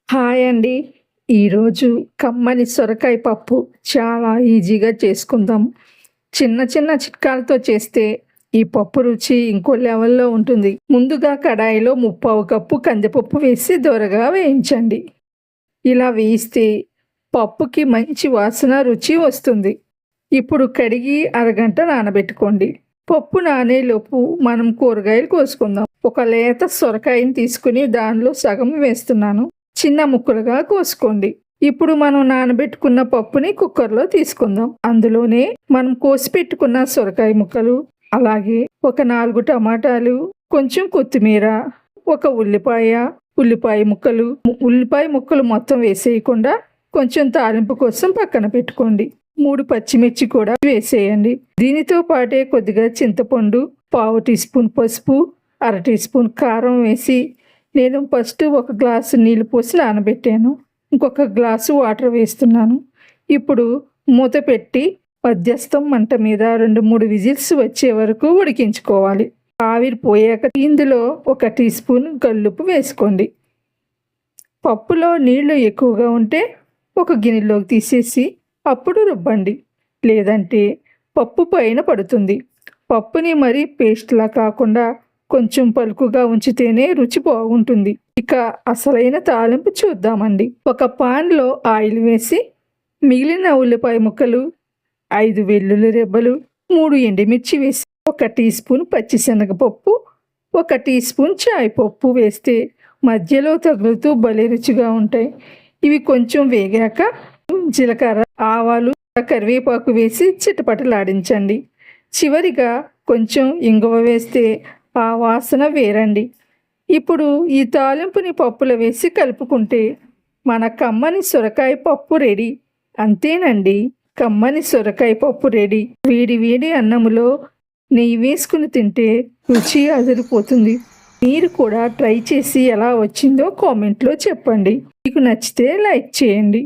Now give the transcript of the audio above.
Hi అండి. ఈరోజు కమ్మని సొరకాయ పప్పు చాలా ఈజీగా చేసుకుందాం. చిన్న చిన్న చిట్కాలతో చేస్తే ఈ పప్పు రుచి ఇంకో లెవెల్‌లో ఉంటుంది. ముందుగా కడాయిలో ముప్పావు కప్పు కందిపప్పు వేసి దోరగా వేయించండి. ఇలా వేయిస్తే పప్పుకి మంచి వాసన, రుచి వస్తుంది. ఇప్పుడు కడిగి అరగంట నానబెట్టుకోండి. పప్పు నానేలోపు మనం కూరగాయలు కోసుకుందాం. ఒక లేత సొరకాయని తీసుకుని దానిలో సగం వేస్తున్నాను. చిన్న ముక్కలుగా కోసుకోండి. ఇప్పుడు మనం నానబెట్టుకున్న పప్పుని కుక్కర్లో తీసుకుందాం. అందులోనే మనం కోసి పెట్టుకున్న సొరకాయ ముక్కలు, అలాగే ఒక 4 టమాటాలు, కొంచెం కొత్తిమీర, ఒక ఉల్లిపాయ ముక్కలు మొత్తం వేసేయకుండా కొంచెం తాలింపు కోసం పక్కన పెట్టుకోండి. 3 పచ్చిమిర్చి కూడా వేసేయండి. దీనితో పాటే కొద్దిగా చింతపండు, పావు టీ స్పూన్ పసుపు, అర టీ స్పూన్ కారం వేసి నేను ఫస్ట్ ఒక గ్లాసు నీళ్ళు పోసి నానబెట్టాను. ఇంకొక గ్లాసు వాటర్ వేస్తున్నాను. ఇప్పుడు మూత పెట్టి మధ్యస్థం మంట మీద 2-3 విజిల్స్ వచ్చే వరకు ఉడికించుకోవాలి. ఆవిరి పోయాక ఇందులో ఒక టీ స్పూన్ కల్లుప్పు వేసుకోండి. పప్పులో నీళ్లు ఎక్కువగా ఉంటే ఒక గిన్నెలోకి తీసేసి అప్పుడు రుబ్బండి. లేదంటే పప్పు పైన పడుతుంది. పప్పుని మరీ పేస్ట్లా కాకుండా కొంచెం పలుకుగా ఉంచితేనే రుచి బాగుంటుంది. ఇక అసలైన తాలింపు చూద్దామండి. ఒక పాన్లో ఆయిల్ వేసి మిగిలిన ఉల్లిపాయ ముక్కలు, 5 వెల్లుల్లి రెబ్బలు, 3 ఎండుమిర్చి వేసి 1 టీ స్పూన్ పచ్చిశనగపప్పు, 1 టీ స్పూన్ చాయపప్పు వేస్తే మధ్యలో తగులుతూ భలే రుచిగా ఉంటాయి. ఇవి కొంచెం వేగాక జీలకర్ర, ఆవాలు, కరివేపాకు వేసి చిటపటలాడించండి. చివరిగా కొంచెం ఇంగువ వేస్తే ఆ వాసన వేరండి. ఇప్పుడు ఈ తాలింపుని పప్పులో వేసి కలుపుకుంటే మన కమ్మని సొరకాయ పప్పు రెడీ. అంతేనండి, కమ్మని సొరకాయ పప్పు రెడీ. వేడి వేడి అన్నములో నెయ్యి వేసుకుని తింటే రుచి అదిరిపోతుంది. మీరు కూడా ట్రై చేసి ఎలా వచ్చిందో కామెంట్లో చెప్పండి. మీకు నచ్చితే లైక్ చేయండి.